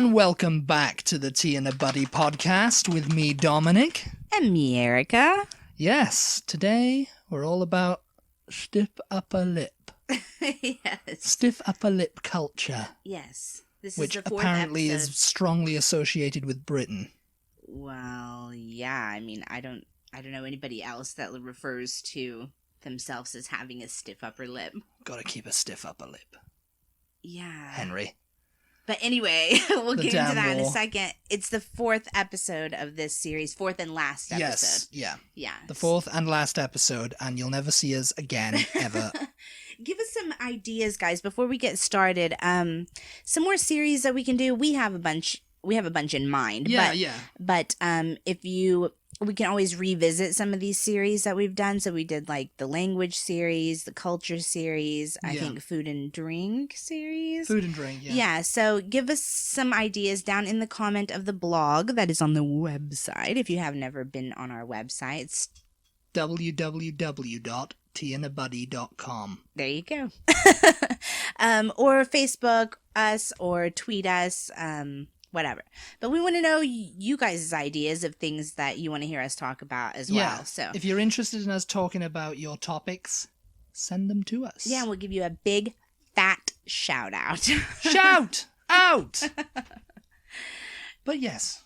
And welcome back to the Tea and a Buddy podcast with me, Dominic. And me, Erica. Yes, today we're all about stiff upper lip. Yes. Stiff upper lip culture. Yes. This which is the fourth apparently episode. is strongly associated with Britain. Well, yeah. I mean, I don't know anybody else that refers to themselves as having a stiff upper lip. Gotta keep a stiff upper lip. Yeah. Henry. But anyway, we'll get into that in a war. second. It's the fourth episode of this series, fourth and last episode. Yes, yeah. Yeah. The fourth and last episode, and you'll never see us again, ever. Give us some ideas, guys, before we get started. Some more series that we can do. We have a bunch in mind. Yeah. But we can always revisit some of these series that we've done. So we did like the language series, the culture series, I think food and drink series. Food and drink, yeah. Yeah, so give us some ideas down in the comment of the blog that is on the website. If you have never been on our website, it's www.teandabuddy.com. there you go. Or Facebook us or tweet us, whatever. But we want to know you guys' ideas of things that you want to hear us talk about as well. So if you're interested in us talking about your topics, send them to us. yeah, we'll give you a big fat shout out. Shout out! But yes.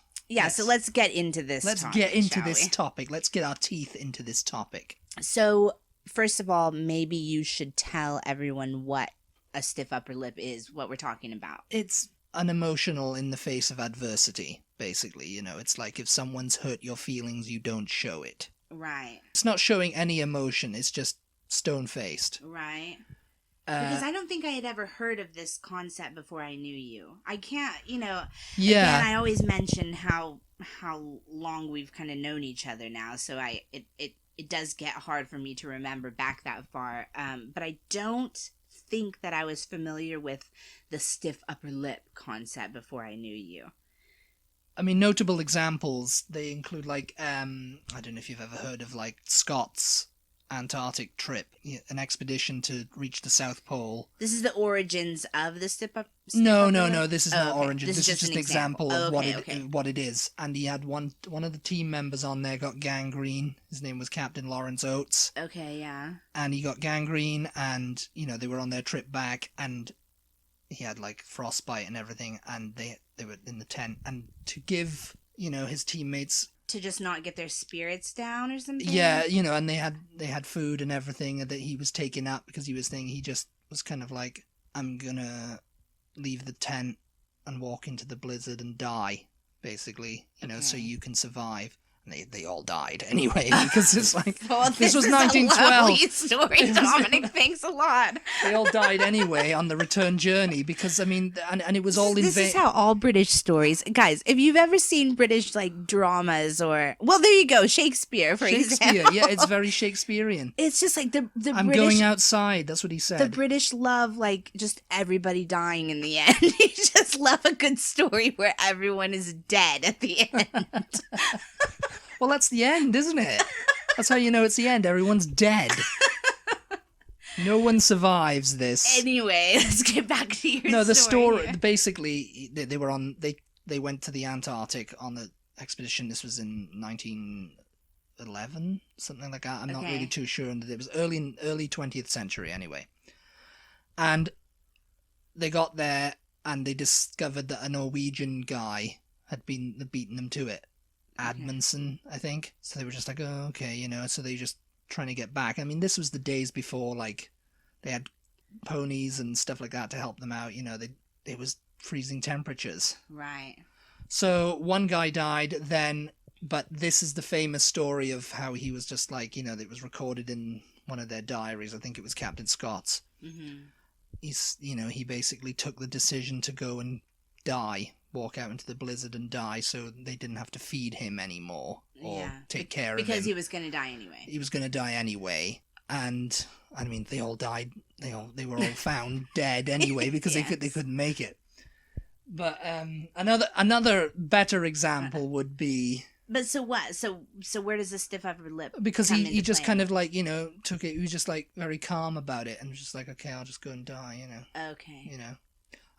So let's get into this Let's topic, get into shall this we? topic. Let's get our teeth into this topic. So, first of all, maybe you should tell everyone what a stiff upper lip is, what we're talking about. It's unemotional in the face of adversity, basically. You know, it's like if someone's hurt your feelings, you don't show it. Right. It's not showing any emotion. It's just stone-faced. Right. Because I don't think I had ever heard of this concept before I knew you. I can't, Yeah. Again, I always mention how long we've kind of known each other now, so it does get hard for me to remember back that far. But I don't think that I was familiar with the stiff upper lip concept before I knew you. I mean, notable examples, they include, like, I don't know if you've ever heard of, like, Scott's Antarctic trip, an expedition to reach the South Pole. This is the origins of the stiff upper No, lip? this is Oh, not okay. origins. This is just an an example of okay. what it is. And he had one of the team members on there got gangrene. His name was Captain Lawrence Oates. Okay, yeah. And he got gangrene, and, they were on their trip back, and he had, like, frostbite and everything, and they were in the tent. And to give, his teammates... To just not get their spirits down or something? Yeah, and they had food and everything that he was taking up because he was thinking, he just was kind of like, I'm gonna leave the tent and walk into the blizzard and die, basically, so you can survive. And they all died anyway, because it's like, well, this was is 1912. A lovely story, Dominic. Thanks a lot. They all died anyway on the return journey because, I mean, and it was all in vain. This is how all British stories, guys, if you've ever seen British, like, dramas or, well, there you go, Shakespeare, for example. Yeah, it's very Shakespearean. It's just like the I'm British... going outside, that's what he said. The British love, like, just everybody dying in the end. You just love a good story where everyone is dead at the end. Well, that's the end, isn't it? That's how you know it's the end. Everyone's dead. No one survives this. Anyway, let's get back to your story. No, the story, here. basically, they went to the Antarctic on the expedition. This was in 1911, something like that. I'm not really too sure. And it was early 20th century anyway. And they got there and they discovered that a Norwegian guy had beaten them to it. Admundsen, I think. So they were just like, oh, okay, so they just trying to get back. I mean, this was the days before, like, they had ponies and stuff like that to help them out. It was freezing temperatures. Right. So one guy died then, but this is the famous story of how he was just like, it was recorded in one of their diaries. I think it was Captain Scott's. Mm-hmm. He basically took the decision to go and walk out into the blizzard and die, so they didn't have to feed him anymore or take care of him. Because he was going to die anyway. He was going to die anyway. And, I mean, they all died. They were all found dead anyway because they couldn't make it. But another better example would be... But so what? So where does the stiff upper lip Because come he into just play? kind of like, took it, he was just like very calm about it and was just like, okay, I'll just go and die, Okay.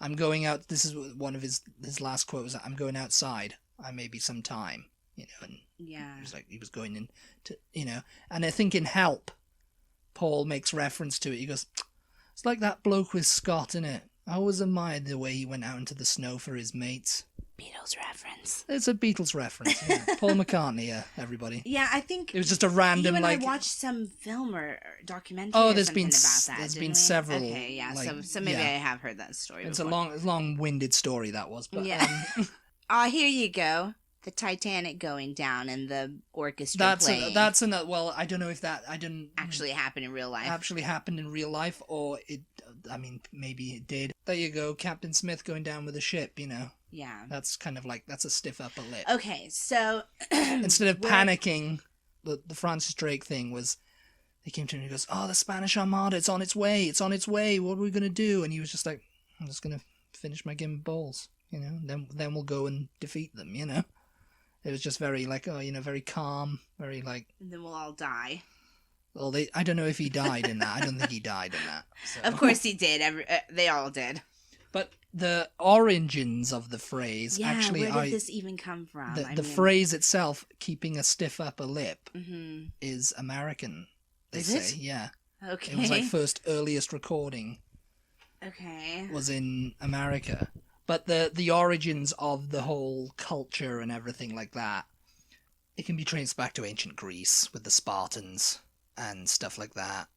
I'm going out. This is one of his last quotes. I'm going outside. I may be some time, and Yeah. it was like he was going into, and I think in Help, Paul makes reference to it. He goes, it's like that bloke with Scott, innit? I always admired the way he went out into the snow for his mates. Beatles reference. It's a Beatles reference. Yeah. Paul McCartney, everybody. Yeah, I think it was just a random you and like. I watched some film or documentary. Oh, or there's something been about that. there's didn't been we? several. Okay, yeah. Like, so maybe I have heard that story. It's before. a long-winded story that was, but yeah. Here you go. The Titanic going down and the orchestra playing. That's another. Well, I don't know if that actually happened in real life. Actually happened in real life, or it. I mean, maybe it did. There you go, Captain Smith going down with a ship. Yeah. That's kind of like that's a stiff upper lip. Okay, so instead of panicking, the Francis Drake thing was. He came to him and he goes, "Oh, the Spanish Armada, it's on its way. It's on its way. What are we gonna do?" And he was just like, "I'm just gonna finish my game of bowls, Then we'll go and defeat them, It was just very like, very calm, very like. And then we'll all die. Well, I don't know if he died in that. I don't think he died in that. So. Of course he did. They all did. But the origins of the phrase actually where did this even come from? The phrase itself, keeping a stiff upper lip, mm-hmm. is American. They is say, it? yeah. Okay. It was like earliest recording. Okay. Was in America. But the origins of the whole culture and everything like that, it can be traced back to ancient Greece with the Spartans and stuff like that.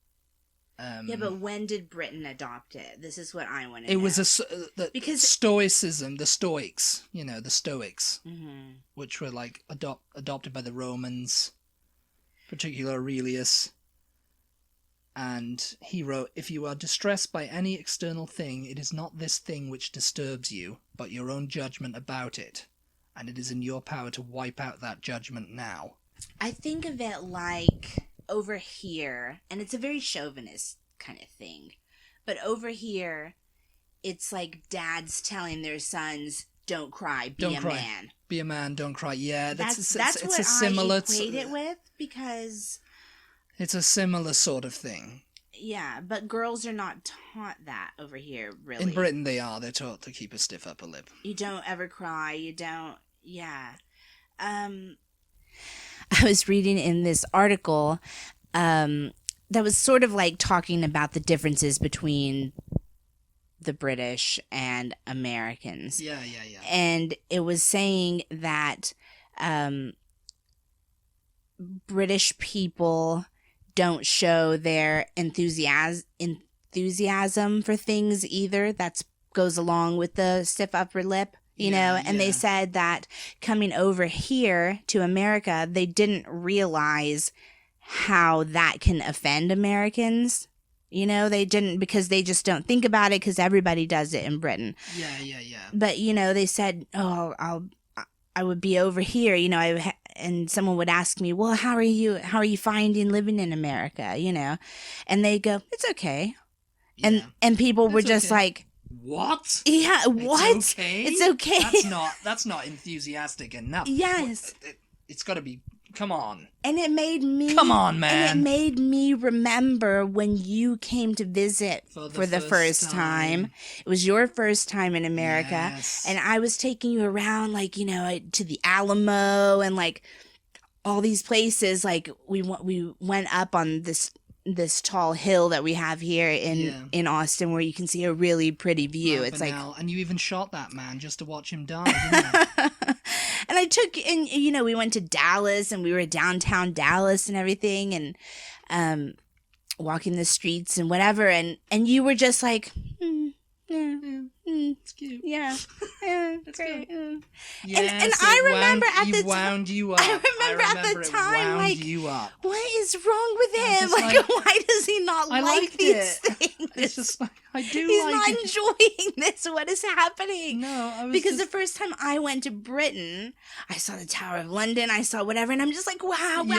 Yeah, but when did Britain adopt it? This is what I want to know. It was because Stoicism, the Stoics, the Stoics, mm-hmm. which were like adopted by the Romans, particularly Aurelius. And he wrote, "If you are distressed by any external thing, it is not this thing which disturbs you, but your own judgment about it. And it is in your power to wipe out that judgment now." I think of it like over here, and it's a very chauvinist kind of thing, but over here, it's like dads telling their sons, "Don't cry, be a man. Be a man, don't cry." Yeah, that's it's what a similar, I equate it with, because... It's a similar sort of thing. Yeah, but girls are not taught that over here, really. In Britain, they are. They're taught to keep a stiff upper lip. You don't ever cry. You don't... Yeah. I was reading in this article that was sort of like talking about the differences between the British and Americans. Yeah. And it was saying that British people don't show their enthusiasm for things either. That goes along with the stiff upper lip, and they said that coming over here to America, they didn't realize how that can offend Americans. They didn't, because they just don't think about it, because everybody does it in Britain. Yeah. But, they said, "Oh, I would be over here, and someone would ask me, well, how are you finding living in America, And they go, "It's okay." Yeah. And people were just like, "What? Yeah, what? It's okay? It's okay." That's not enthusiastic enough. Yes. It's got to be, come on. And it made me... Come on, man. And it made me remember when you came to visit for the first time. It was your first time in America. Yes. And I was taking you around, like, to the Alamo and, like, all these places. Like, we went up on this tall hill that we have here in Austin, where you can see a really pretty view. It's like... And you even shot that man just to watch him die, didn't you? And I took, and we went to Dallas, and we were downtown Dallas and everything, and walking the streets and whatever, and you were just like, it's cute. Yeah, it's great. Good. Yes, and I remember wound you up. I remember at the time, like, you up. What is wrong with him? Like, why does he not like these things? It's just like, He's not enjoying this. What is happening? No, because the first time I went to Britain, I saw the Tower of London, I saw whatever, and I'm just like, wow, And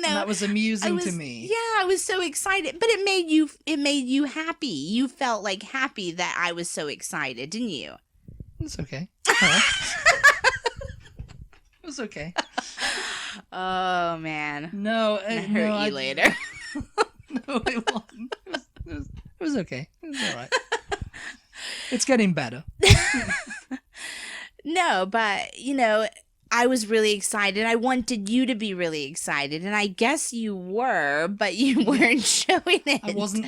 that was amusing to me. Yeah, I was so excited, but it made you happy. You felt like happy that I was so excited, didn't you? It's okay. Right. It was okay. Oh man. No, it hurt you later. No, it wasn't. It was okay. It was all right. It's getting better. No, but, you know, I was really excited. I wanted you to be really excited, and I guess you were, but you weren't showing it. I wasn't,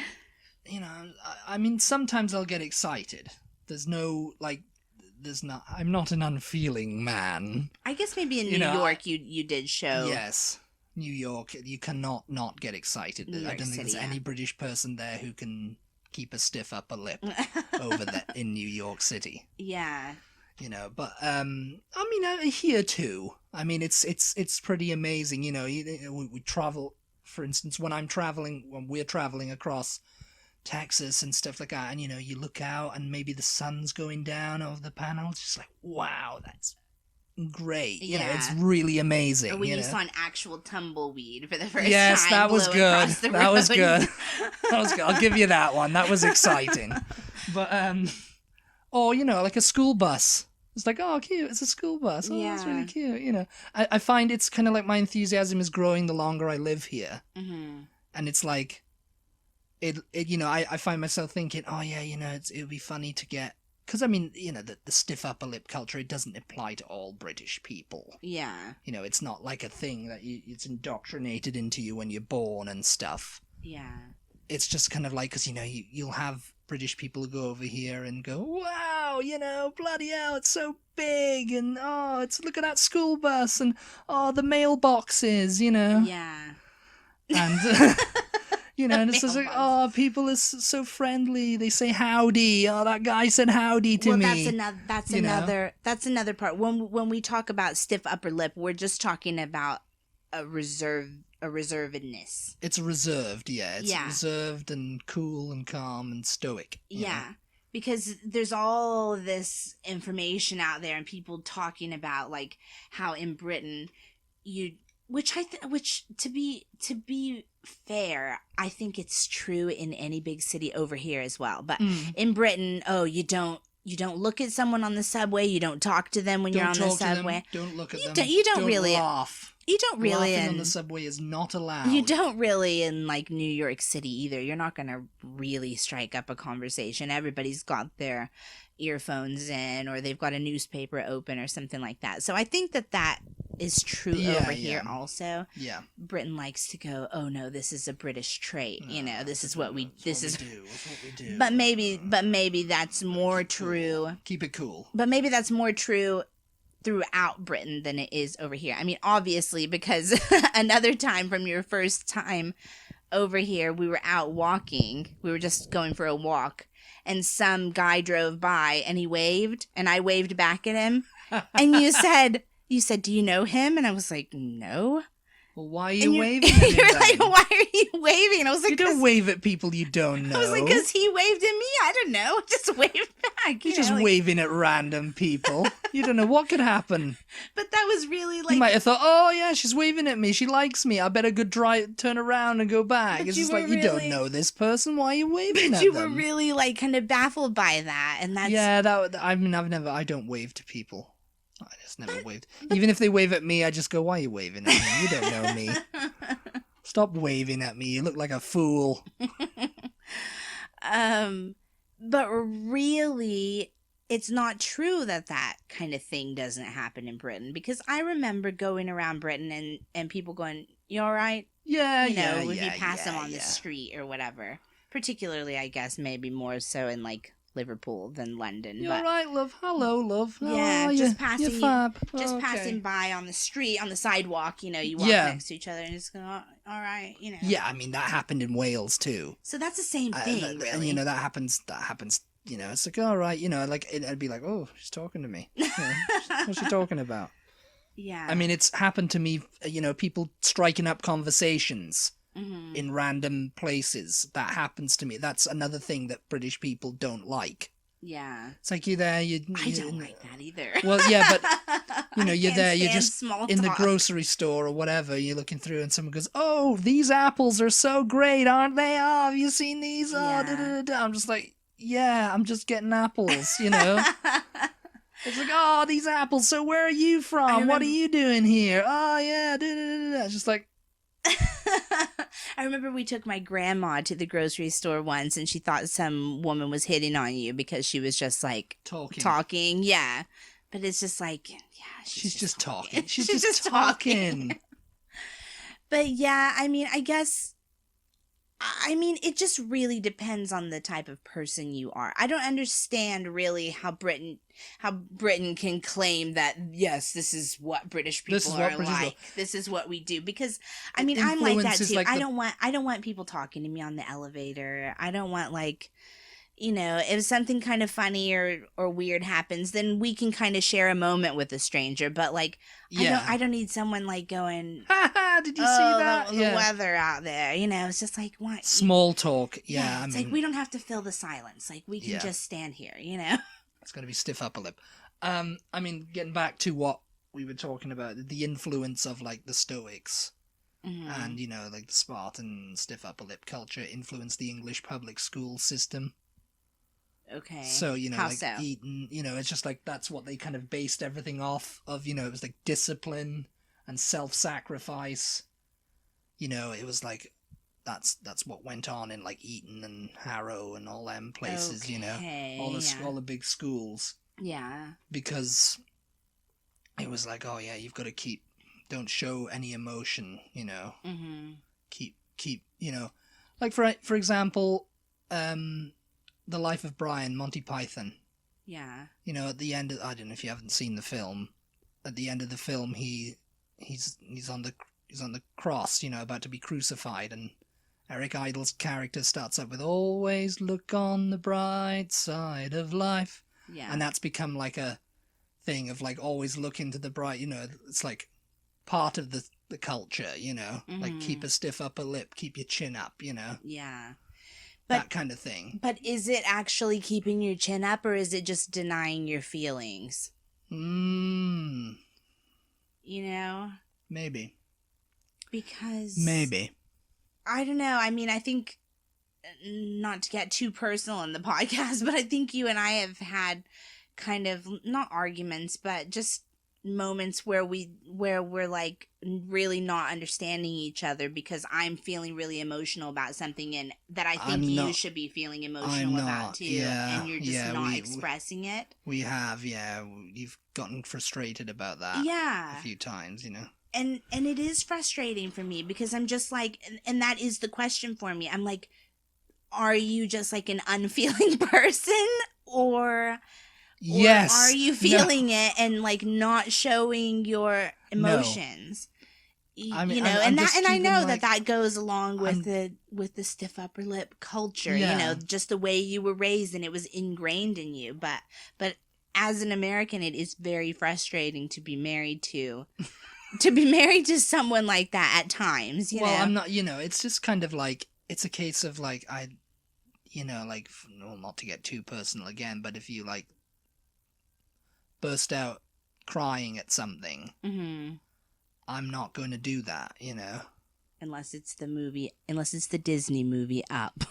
you know, I mean, sometimes I'll get excited. There's no, like, I'm not an unfeeling man. I guess maybe in New York you did show. Yes. New York, you cannot not get excited. I don't think there's any British person there who can keep a stiff upper lip over there in New York City. Yeah. You know, but I mean, here too. I mean, it's pretty amazing. You know, we travel. For instance, when we're traveling across Texas and stuff like that, and you know, you look out and maybe the sun's going down over the panel. It's just like, wow, that's great. You know, it's really amazing. Or when you know? Saw an actual tumbleweed for the first time. Yes, that was good. That was good. That was good. I'll give you that one. That was exciting. But or, you know, like a school bus. It's like, oh, cute, it's a school bus. Oh, that's really cute, you know. I find it's kind of like my enthusiasm is growing the longer I live here. Mm-hmm. And it's like, it you know, I find myself thinking, oh, yeah, you know, it would be funny to get... Because, I mean, you know, the stiff upper lip culture, it doesn't apply to all British people. Yeah. You know, it's not like a thing that it's indoctrinated into you when you're born and stuff. Yeah. It's just kind of like, because, you know, you'll have British people who go over here and go, wow, you know, bloody hell, it's so big, and oh, look at that school bus, and oh, the mailboxes, you know. Yeah. And, you know, and it's just like, oh, people are so friendly, they say howdy, oh, that guy said howdy to me. That's another part. When we talk about stiff upper lip, we're just talking about a reservedness. It's reserved, yeah. It's reserved and cool and calm and stoic. Yeah. Know? Because there's all this information out there and people talking about like how in Britain which to be fair, I think it's true in any big city over here as well. But in Britain, you don't look at someone on the subway, you don't talk to them when you're on the subway. Don't look at them. You don't really laugh. You don't really Laughing on the subway is not allowed. You don't really in like New York City either. You're not going to really strike up a conversation. Everybody's got their earphones in, or they've got a newspaper open or something like that. So I think that is true over here also. Yeah. Britain likes to go, oh no, this is a British trait. You know, this is what we do. It's what we do. But maybe that's more true. Keep it cool. But maybe that's more true throughout Britain than it is over here. I mean, obviously, because another time from your first time over here, we were out walking. We were just going for a walk, and some guy drove by, and he waved, and I waved back at him. And you said, do you know him? And I was like, no. Well, why are you waving at him? You were like, why are you waving? And I was like, you don't wave at people you don't know. I was like, because he waved at me. I don't know. Just waved back. You're just waving at random people. You don't know what could happen. But that was really like... You might have thought, oh yeah, she's waving at me. She likes me. I better turn around and go back. It's just like, you don't know this person. Why are you waving at them? You were really like kind of baffled by that. And that's... Yeah, I don't wave to people. I just never waved. Even if they wave at me, I just go, why are you waving at me? You don't know me. Stop waving at me. You look like a fool. But really, it's not true that kind of thing doesn't happen in Britain. Because I remember going around Britain and people going, you all right? Yeah, you know, if you pass them on the street or whatever. Particularly, I guess, maybe more so in like Liverpool than London. You're right, love. Hello, love. Yeah, just passing by on the street, on the sidewalk, you know, you walk next to each other and just go, oh, all right, you know. Yeah, I mean, that happened in Wales too. So that's the same thing, really. And, you know, that happens, you know, it's like, all right, you know, like, it'd be like, oh, she's talking to me. You know, what's she talking about? Yeah. I mean, it's happened to me, you know, people striking up conversations. Mm-hmm. In random places. That happens to me. That's another thing that British people don't like. Yeah. It's like you're there, I don't like that either. Well, yeah, but you know, you're there, you're just in the grocery store or whatever, you're looking through and someone goes, oh, these apples are so great, aren't they? Oh, have you seen these? Oh, da-da-da-da. I'm just like, yeah, I'm just getting apples, you know? It's like, oh, these apples, so where are you from? What are you doing here? Oh, yeah, da-da-da-da. It's just like... I remember we took my grandma to the grocery store once, and she thought some woman was hitting on you because she was just like talking. Yeah, but it's just like, yeah, she's just talking. She's just talking. But yeah, I mean, it just really depends on the type of person you are. I don't understand really how Britain can claim that, yes, this is what British people are like. This is what we do. Because I mean, I'm like that too. I don't want people talking to me on the elevator. I don't want, like, you know, if something kind of funny or weird happens, then we can kind of share a moment with a stranger. But like, I don't need someone like going, did you see that? The weather out there, you know, it's just like, what? Small talk. Yeah. It's like, we don't have to fill the silence. Like, we can just stand here, you know? It's going to be stiff upper lip. I mean, getting back to what we were talking about, the influence of like the Stoics and, you know, like the Spartan stiff upper lip culture influenced the English public school system. Okay. So, you know, How like so? Eton, you know, it's just like that's what they kind of based everything off of, you know, it was like discipline and self-sacrifice. You know, it was like that's what went on in like Eton and Harrow and all them places, you know, all the big schools. Yeah. Because it was like, oh yeah, you've got to don't show any emotion, you know. Mm-hmm. Keep, you know, like for example, The Life of Brian, Monty Python. Yeah. You know, at the end, I don't know if you haven't seen the film. At the end of the film, he's on the cross, you know, about to be crucified, and Eric Idle's character starts up with "Always look on the bright side of life." Yeah. And that's become like a thing of like always look into the bright. You know, it's like part of the culture. You know, like keep a stiff upper lip, keep your chin up. You know. Yeah. That kind of thing. But is it actually keeping your chin up, or is it just denying your feelings? You know? Maybe. Because... Maybe. I don't know. I mean, I think, not to get too personal in the podcast, but I think you and I have had kind of, not arguments, but just moments where we're like really not understanding each other because I'm feeling really emotional about something and that I think you should be feeling emotional about too, and you're just not expressing it. We have, you've gotten frustrated about that a few times, you know. And it is frustrating for me because I'm just like, and that is the question for me. I'm like, are you just like an unfeeling person, or yes, or are you feeling it and like not showing your emotions? No. I mean, you know, and I know like, that goes along with the stiff upper lip culture. You know, just the way you were raised and it was ingrained in you. But as an American, it is very frustrating to be married to. To be married to someone like that at times, you know? I'm not, you know, it's just kind of like, it's a case of like, you know, like, well, not to get too personal again, but if you like burst out crying at something, I'm not going to do that, you know? Unless it's the Disney movie Up.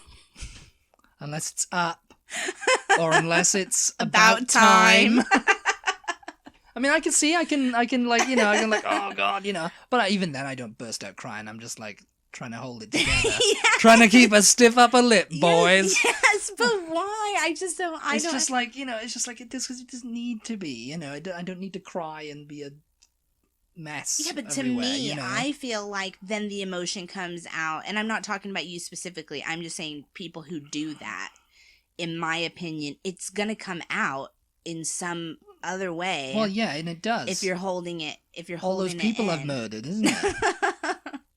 Unless it's Up. Or unless it's about time. I mean, I can like, you know, I can like, oh God, you know. But even then, I don't burst out crying. I'm just like trying to hold it together, trying to keep a stiff upper lip, boys. Yes, but why? I just don't. It's just like, you know, it's just like it doesn't need to be, you know. I don't need to cry and be a mess. Yeah, but to me, you know? I feel like then the emotion comes out, and I'm not talking about you specifically. I'm just saying people who do that. In my opinion, it's gonna come out in some other way. Well, yeah, and it does. If you're holding it, all those people I've murdered, isn't it?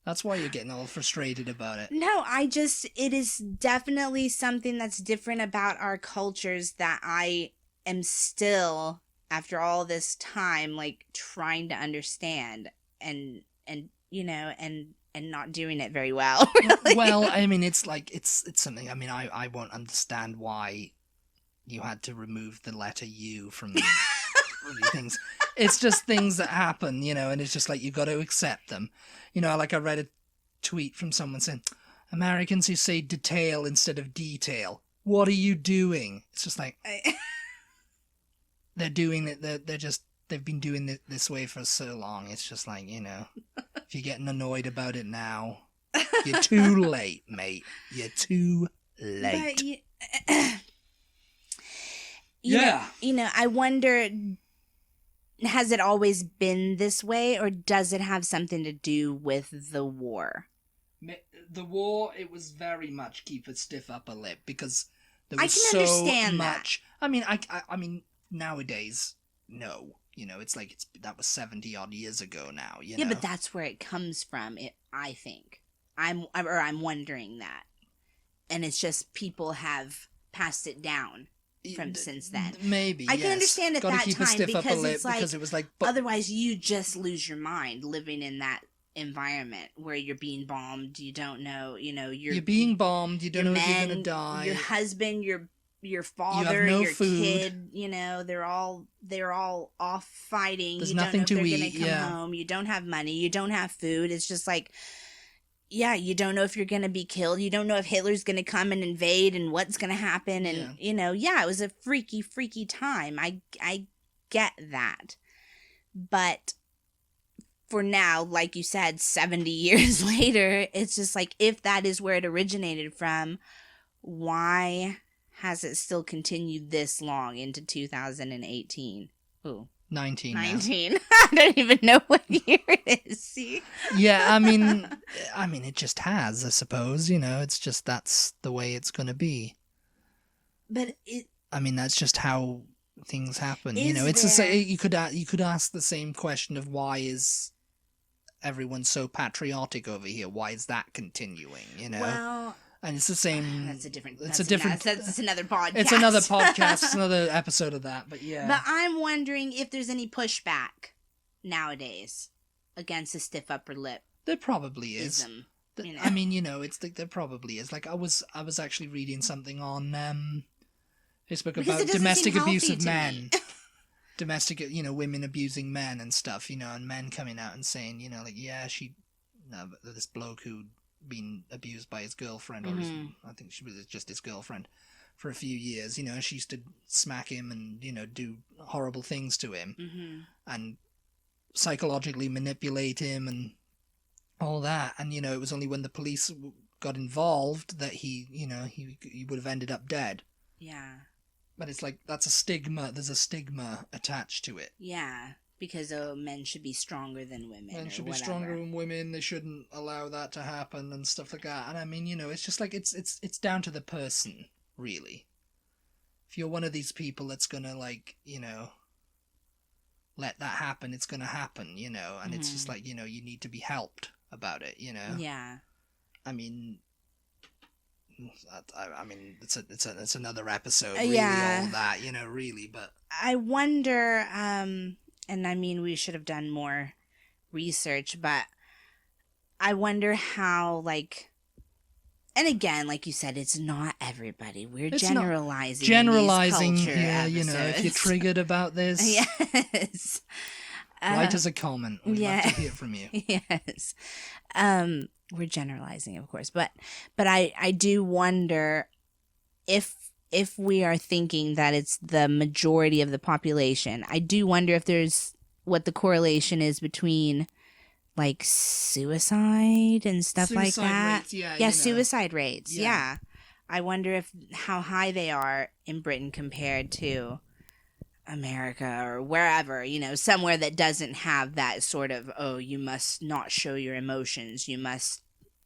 That's why you're getting all frustrated about it. No, it is definitely something that's different about our cultures that I am still, after all this time, like trying to understand and you know, and not doing it very well. Really. Well, I mean, it's like, it's something, I mean, I won't understand why you had to remove the letter U from things. It's just things that happen, you know, and it's just like you got to accept them. You know, like I read a tweet from someone saying, Americans who say detail instead of detail. What are you doing? It's just like they're doing it. They've been doing it this way for so long. It's just like, you know, if you're getting annoyed about it now, You're too late, mate. You're too late. But, I wonder, has it always been this way, or does it have something to do with the war? The war, it was very much keep a stiff upper lip, because there I was can so understand much. That. I mean, nowadays, no. It's like that was 70 odd years ago now. Yeah, but that's where it comes from. I think I'm wondering that, and it's just people have passed it down from since then. Maybe I can understand at Gotta that keep time a stiff because upper lip it's like because it was like otherwise you just lose your mind living in that environment where you're being bombed. You don't know. You're being bombed. You don't know if you're gonna die. Your husband, your father, you have no your food. kid, they're all off fighting. There's you nothing don't know if to they're eat. gonna come home. You don't have money. You don't have food. It's just like, you don't know if you're gonna be killed. You don't know if Hitler's gonna come and invade and what's gonna happen. And it was a freaky time. I get that, but for now, like you said, 70 years later, it's just like, if that is where it originated from, why has it still continued this long into 2018? Ooh. 19. 19. I don't even know what year it is. See? Yeah, I mean, it just has, I suppose. It's just that's the way it's going to be. But that's just how things happen. You could ask the same question of why is everyone so patriotic over here? Why is that continuing? Well. And it's the same. That's another podcast. It's another podcast. It's another episode of that. But yeah. But I'm wondering if there's any pushback nowadays against a stiff upper lip. There probably is. There probably is. Like I was actually reading something on Facebook about domestic abuse of men. Domestic, women abusing men and stuff. And men coming out and saying, this bloke who'd been abused by his girlfriend, or I think she was just his girlfriend, for a few years. She used to smack him and do horrible things to him, and psychologically manipulate him and all that. And it was only when the police got involved that he would have ended up dead. Yeah. But it's like that's a stigma. There's a stigma attached to it. Yeah. Because men should be stronger than women. Men should be stronger than women. They shouldn't allow that to happen and stuff like that. And it's just like it's down to the person, really. If you're one of these people that's gonna let that happen, it's gonna happen, And it's just like you need to be helped about it, Yeah. It's another episode, really, all that, really. But I wonder. And we should have done more research, but I wonder how, and again, like you said, it's not everybody. It's generalizing. Generalizing, yeah, if you're triggered about this. Yes. Write us a comment. We'd love to hear from you. Yes. We're generalizing, of course, but I do wonder if we are thinking that it's the majority of the population. I do wonder if there's what the correlation is between suicide and stuff like that. Rates, suicide rates. Yeah. I wonder how high they are in Britain compared to America or wherever, somewhere that doesn't have that sort of, you must not show your emotions. You must.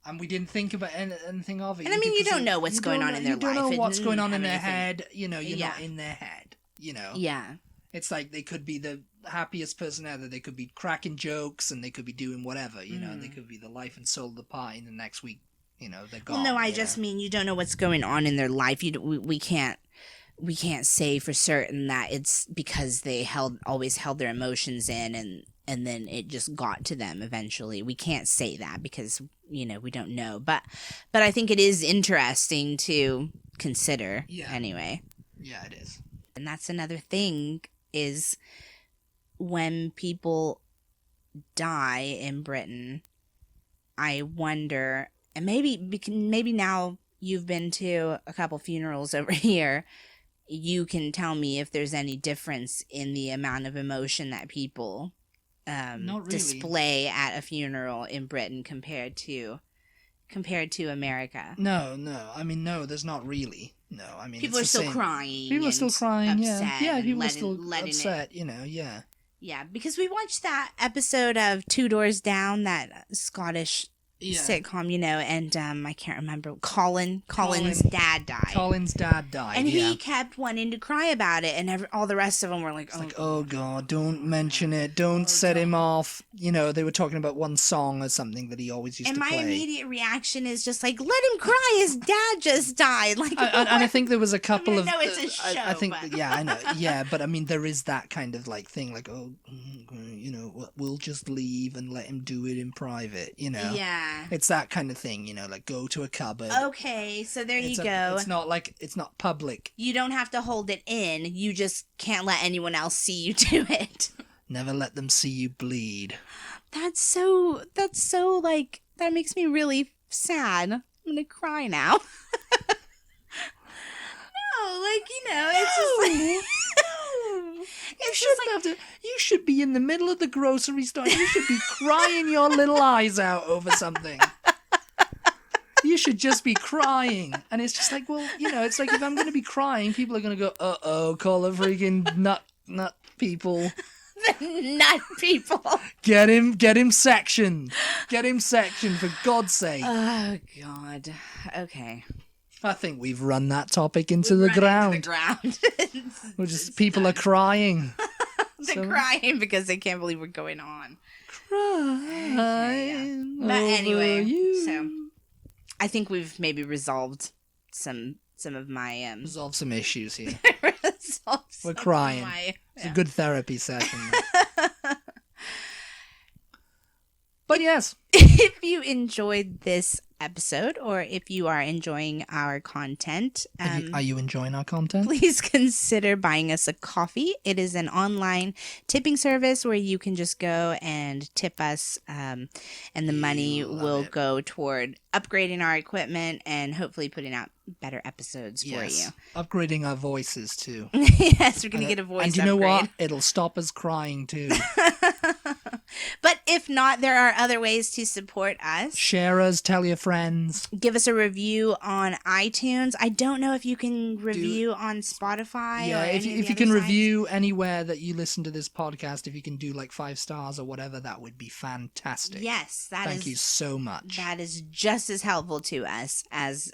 And we didn't think about anything of it. And you don't know what's going on in their life. You don't know what's going on in their head. You're not in their head. Yeah. It's like they could be the happiest person ever. They could be cracking jokes and they could be doing whatever, and they could be the life and soul of the party, and the next week, they're gone. Well, no, I just mean you don't know what's going on in their life. We can't say for certain that it's because they always held their emotions in and then it just got to them eventually. We can't say that because, we don't know. But I think it is interesting to consider anyway. Yeah, it is. And that's another thing is when people die in Britain, I wonder, and maybe now you've been to a couple funerals over here, you can tell me if there's any difference in the amount of emotion that people display at a funeral in Britain compared to compared to America. No. I mean, no, there's not really. No, I mean, people are still crying. People are still crying, yeah, people are still upset, it, yeah. Yeah, because we watched that episode of Two Doors Down, that Scottish sitcom, and I can't remember. Colin's dad died. Colin's dad died, and he kept wanting to cry about it, and all the rest of them were like, oh God, don't mention it, don't set him off. They were talking about one song or something that he always used to play. And my immediate reaction is just like, let him cry, his dad just died. Like, and I think there was a couple of... I know it's a show, I think, yeah, I know, yeah, but I mean, there is that kind of like thing, like, we'll just leave and let him do it in private, Yeah. It's that kind of thing, like go to a cupboard. Okay, so there you go. It's not public. You don't have to hold it in. You just can't let anyone else see you do it. Never let them see you bleed. That's so like, that makes me really sad. I'm gonna cry now. No, like, it's just like... You shouldn't have to. You should be in the middle of the grocery store. You should be crying your little eyes out over something. You should just be crying. And it's just like, well, it's like, if I'm going to be crying, people are going to go, uh-oh, call the freaking nut people. Nut people. Get him sectioned. Get him sectioned, for God's sake. Oh, God. Okay. I think we've run that topic into the ground. We're just, people are crying. They're crying because they can't believe what's going on. Crying. But anyway, you. So I think we've maybe resolved some of my resolve some issues here. We're crying. It's a good therapy session. But yes, if you enjoyed this episode, or if you are enjoying our content, are you enjoying our content? Please consider buying us a coffee. It is an online tipping service where you can just go and tip us, and the money will go toward upgrading our equipment and hopefully putting out better episodes for you. Upgrading our voices too. Yes, we're gonna get a voice and you upgrade. know what? It'll stop us crying too. But if not, there are other ways to support us. Share us, tell your friends. Give us a review on iTunes. I don't know if you can review on Spotify. Yeah, or if you can review anywhere that you listen to this podcast, if you can do like 5 stars or whatever, that would be fantastic. Yes, Thank you so much. That is just as helpful to us as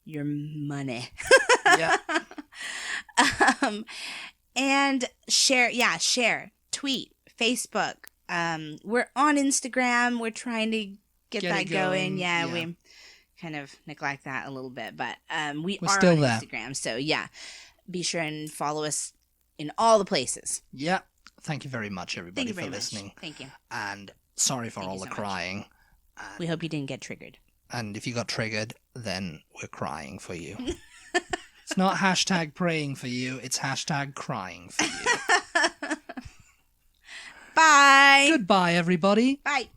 your money. Yeah. And share, tweet, Facebook. We're on Instagram. We're trying to get that going. Yeah, we kind of neglect that a little bit, but we're still on there. Instagram. So be sure and follow us in all the places. Yeah. Thank you very much, everybody, for listening. Thank you. And sorry for all the crying. We hope you didn't get triggered. And if you got triggered, then we're crying for you. It's not hashtag praying for you. It's hashtag crying for you. Bye. Goodbye, everybody. Bye.